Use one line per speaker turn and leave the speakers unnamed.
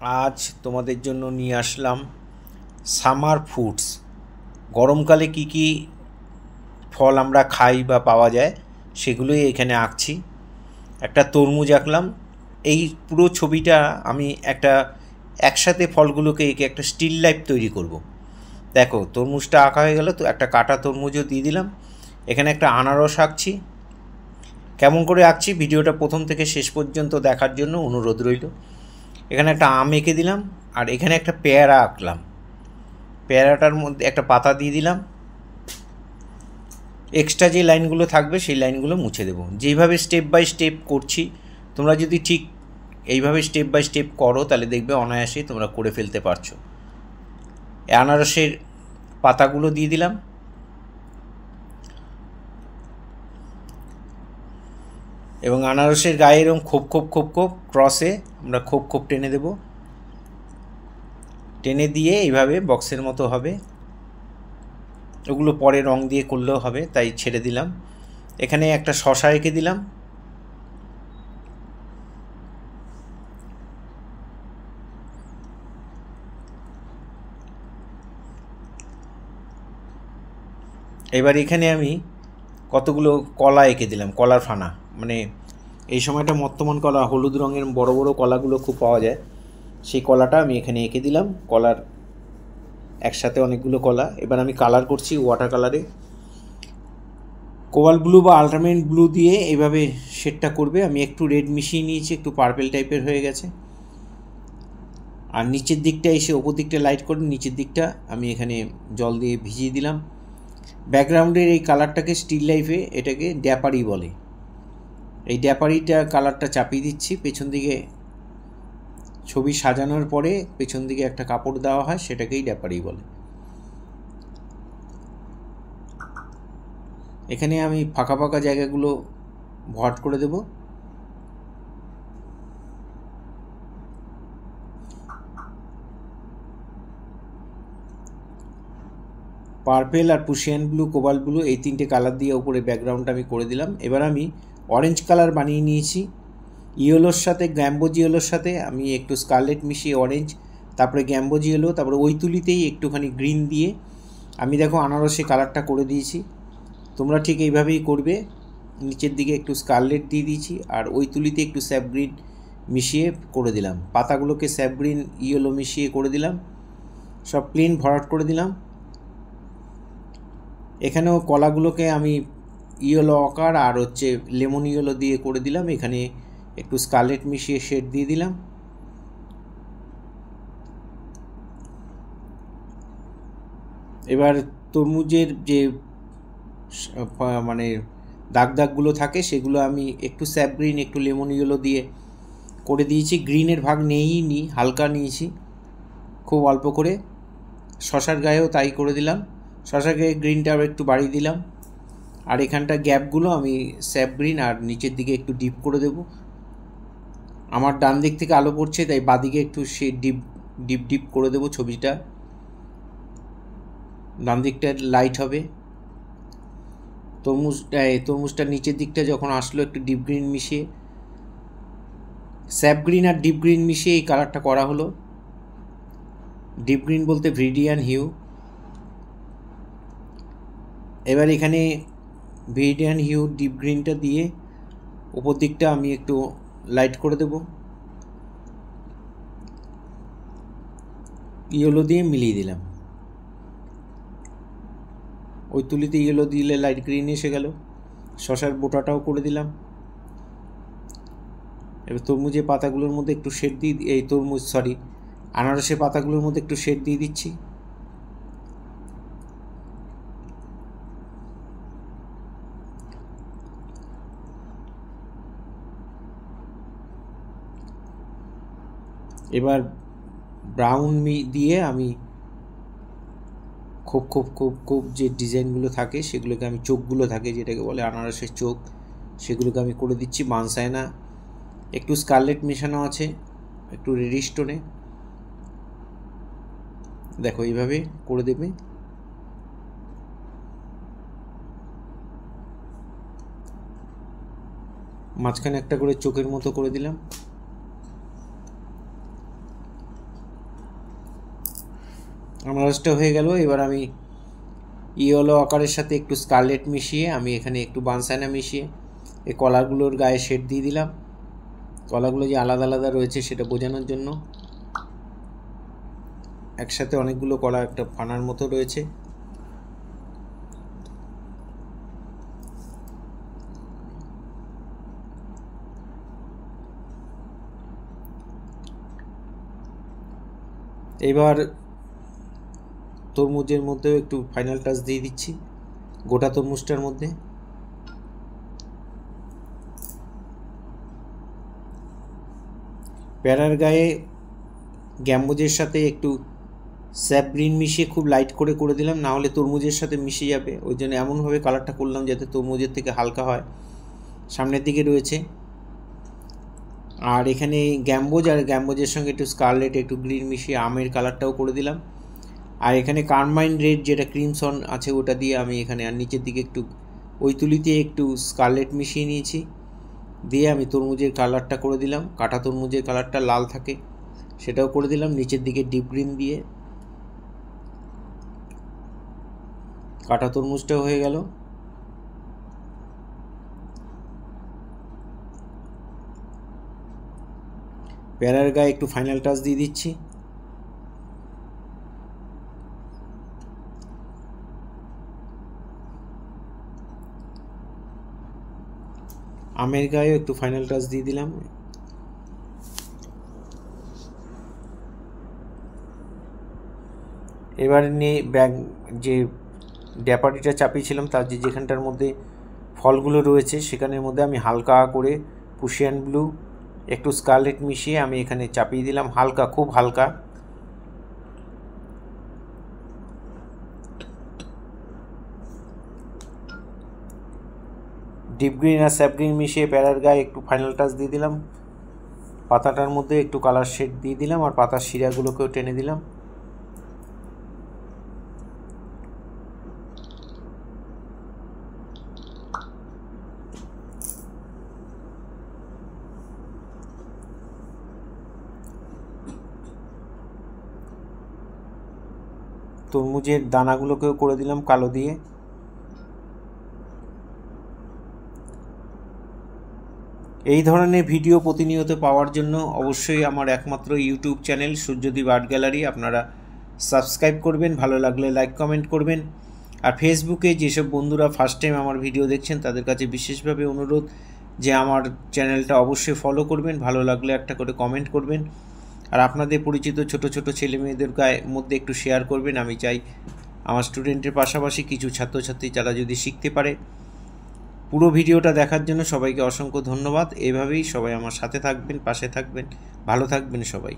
আজ তোমাদের জন্য নিয়ে আসলাম সামার ফুডস। গরমকালে কি কি ফল আমরা খাই বা পাওয়া যায় সেগুলোই এখানে আঁকছি। একটা তরমুজ আঁকলাম। এই পুরো ছবিটা আমি একসাথে ফলগুলোকে এঁকে একটা স্টিল লাইফ তৈরি করব। দেখো, তরমুজটা আঁকা হয়ে গেল, তো একটা কাটা তরমুজও দিয়ে দিলাম। এখানে একটা আনারস আঁকছি। কেমন করে আঁকছি ভিডিওটা প্রথম থেকে শেষ পর্যন্ত দেখার জন্য অনুরোধ রইল। এখানে একটা আম এঁকে দিলাম, আর এখানে একটা পেয়ারা আঁকলাম। পেয়ারাটার মধ্যে একটা পাতা দিয়ে দিলাম। এক্সট্রা যে লাইনগুলো থাকবে সেই লাইনগুলো মুছে দেবো। যেইভাবে স্টেপ বাই স্টেপ করছি, তোমরা যদি ঠিক এইভাবে স্টেপ বাই স্টেপ করো তাহলে দেখবে অনায়াসেই তোমরা করে ফেলতে পারছো। আনারসের পাতাগুলো দিয়ে দিলাম। এবং আনারসের গায়ে এরকম খোপ খোপ খোপ খোপ ক্রসে আমরা খোপ খোপ টেনে দেব। টেনে দিয়ে এইভাবে বক্সের মতো হবে। ওগুলো পরে রং দিয়ে করলেও হবে, তাই ছেড়ে দিলাম। এখানে একটা শসা এঁকে দিলাম। এবার এখানে আমি কতগুলো কলা এঁকে দিলাম, কলার ফানা। মানে এই সময়টা মর্তমান কলা, হলুদ রঙের বড় বড় কলাগুলো খুব পাওয়া যায়, সেই কলাটা আমি এখানে এঁকে দিলাম। কলার একসাথে অনেকগুলো কলা। এবার আমি কালার করছি ওয়াটার কালারে। কোবাল্ট ব্লু বা আল্ট্রামেরিন ব্লু দিয়ে এইভাবে শেডটা করবে। আমি একটু রেড মিশিয়ে নিয়েছি, একটু পার্পেল টাইপের হয়ে গেছে। আর নিচের দিকটা এসে ওপর দিকটা লাইট করে নিচের দিকটা আমি এখানে জল দিয়ে ভিজিয়ে দিলাম। ব্যাকগ্রাউন্ডের এই কালারটাকে স্টিল লাইফে এটাকে ড্যাপারি বলে। এই ড্যাপারিটা কালারটা চাপিয়ে দিচ্ছি পেছন দিকে। ছবি সাজানোর পরে পেছন দিকে একটা কাপড় দেওয়া হয়, সেটাকেই ড্যাপারি বলে। এখানে আমি ফাঁকা ফাঁকা জায়গাগুলো ভট করে দেব। পার্পেল আর প্রুশিয়ান ব্লু, কোবাল্ট ব্লু, এই তিনটে কালার দিয়ে উপরে ব্যাকগ্রাউন্ডটা আমি করে দিলাম। এবার আমি অরেঞ্জ কালার বানিয়ে নিয়েছি। ইয়েলোর সাথে, গ্যাম্বোজ ইয়েলোর সাথে আমি একটু স্কারলেট মিশিয়ে অরেঞ্জ, তারপরে গ্যাম্বোজ ইয়েলো, তারপরে ওই তুলিতেই একটুখানি গ্রিন দিয়ে আমি দেখো আনারসে কালারটা করে দিয়েছি। তোমরা ঠিক এইভাবেই করবে। নিচের দিকে একটু স্কারলেট দিয়ে দিয়েছি, আর ওই তুলিতে একটু স্যাপ গ্রিন মিশিয়ে করে দিলাম। পাতাগুলোকে স্যাপ গ্রিন ইয়েলো মিশিয়ে করে দিলাম। সব প্লেন ভরাট করে দিলাম। এখানেও কলাগুলোকে আমি ইয়েলো অকার আর লেমন ইয়েলো দিয়ে করে দিলাম। এখানে একটু স্কারলেট মিশিয়ে শেড দিয়ে দিলাম। এবার তরমুজের যে মানে দাগ দাগগুলো থাকে সেগুলো আমি একটু স্যাপ গ্রিন, একটু লেমন ইয়েলো দিয়ে করে দিয়েছি। গ্রিনের ভাগ নেইনি, হালকা নিয়েছি, খুব অল্প করে। শশার গায়েও তাই করে দিলাম। শশার গায়ে গ্রিনটা আবার একটু বাড়িয়ে দিলাম। আর এখানটা গ্যাপগুলো আমি স্যাপ গ্রিন আর নিচের দিকে একটু ডিপ করে দেব। আমার ডান দিক থেকে আলো পড়ছে, তাই বাদিকে একটু সে ডিপ ডিপ ডিপ করে দেবো ছবিটা। ডান দিকটা লাইট হবে। তরমুজটার নিচের দিকটা যখন আসলো একটু ডিপ গ্রিন মিশিয়ে, স্যাপ গ্রিন আর ডিপ গ্রিন মিশিয়ে এই কালারটা করা হলো। ডিপ গ্রিন বলতে ভিরিডিয়ান হিউ। এবার এখানে ভিরিডিয়ান হিউ ডিপ গ্রিনটা দিয়ে উপর দিকটা আমি একটু লাইট করে দেব। ইয়েলো দিয়ে মিলিয়ে দিলাম। ওই তুলিতে ইয়েলো দিলে লাইট গ্রিন এসে গেল। শশার বোটাটাও করে দিলাম। এবার তরমুজের পাতাগুলোর মধ্যে একটু শেড দিয়ে, আনারসের পাতাগুলোর মধ্যে একটু শেড দিয়ে দিচ্ছি। এবার ব্রাউন দিয়ে আমি খুব খুব খুব খুব যে ডিজাইনগুলো থাকে সেগুলোকে আমি, চোখগুলো থাকে যেটাকে বলে আনারসের চোখ, সেগুলোকে আমি করে দিচ্ছি। বানসাইনা একটু স্কারলেট মেশানো আছে, একটু রেডিশ টোনে। দেখো এইভাবে করে দেবে। মাঝখানে একটা করে চোখের মতো করে দিলাম। আনারসটা হয়ে গেল। এবার আমি ইয়েলো আকারের সাথে একটু স্কারলেট মিশিয়ে আমি এখানে একটু বানসাইনা মিশিয়ে এই কলাগুলোর গায়ে শেড দিয়ে দিলাম। কলাগুলো যে আলাদা আলাদা রয়েছে সেটা বোঝানোর জন্য। একসাথে অনেকগুলো কলা একটা ফানার মতো রয়েছে। এবার তরমুজের মধ্যেও একটু ফাইনাল টাচ দিয়ে দিচ্ছি, গোটা তরমুজটার মধ্যে। প্যারার গায়ে গ্যাম্বোজের সাথে একটু স্যাপ গ্রিন মিশিয়ে খুব লাইট করে দিলাম, না হলে তরমুজের সাথে মিশে যাবে। ওই জন্য এমনভাবে কালারটা করলাম যাতে তরমুজের থেকে হালকা হয়। সামনের দিকে রয়েছে। আর এখানে গ্যাম্বোজ আর গ্যাম্বোজের সঙ্গে একটু স্কারলেট একটু গ্রিন মিশিয়ে আমের কালারটাও করে দিলাম। আর এখানে কারমাইন রেড যেটা ক্রিমসন আছে ওটা দিয়ে আমি এখানে আর নিচের দিকে একটু ওই তুলিতে একটু স্কারলেট মিশিয়ে নিয়েছি, দিয়ে আমি তরমুজের কালারটা করে দিলাম। কাটা তরমুজের কালারটা লাল থাকে সেটাও করে দিলাম। নিচের দিকে ডিপ গ্রিন দিয়ে কাটা তরমুজটাও হয়ে গেল। প্যারার গায়ে একটু ফাইনাল টাচ দিয়ে দিচ্ছি। আমের গায়েও একটু ফাইনাল টাচ দিয়ে দিলাম। এবার নিয়ে ব্যাগ যে ড্যাপারিটা চাপিয়েছিলাম তার যেখানটার মধ্যে ফলগুলো রয়েছে সেখানের মধ্যে আমি হালকা করে পুশিয়ান ব্লু একটু স্কারলেট মিশিয়ে আমি এখানে চাপিয়ে দিলাম, হালকা, খুব হালকা। ডিপ গ্রিন আর স্যাপ গ্রিন মিশিয়ে প্যারার গায়ে একটু ফাইনাল টাচ দিয়ে দিলাম। পাতাটার মধ্যে একটু কালার শেড দিয়ে দিলাম আর পাতার শিরাগুলোকেও টেনে দিলাম। তরমুজের দানাগুলোকেও করে দিলাম কালো দিয়ে। এই ধরনের ভিডিও প্রতিনিয়ত পাওয়ার জন্য অবশ্যই আমার একমাত্র YouTube channel Suryadip art gallery আপনারা সাবস্ক্রাইব করবেন, ভালো লাগলে লাইক কমেন্ট করবেন। আর ফেসবুকে যেসব বন্ধুরা ফার্স্ট টাইম আমার ভিডিও দেখছেন তাদের কাছে বিশেষভাবে অনুরোধ যে আমার চ্যানেলটা অবশ্যই ফলো করবেন, ভালো লাগলে একটা করে কমেন্ট করবেন। আর আপনাদের পরিচিত ছোট ছোট ছেলে মেয়েদের মধ্যে একটু শেয়ার করবেন। আমি চাই আমার স্টুডেন্টের পাশাপাশি কিছু ছাত্রছাত্রী যারা যদি শিখতে পারে। পুরো ভিডিওটা দেখার জন্য সবাইকে অসংখ্য ধন্যবাদ। এভাবেই সবাই আমার সাথে থাকবেন, পাশে থাকবেন, ভালো থাকবেন সবাই।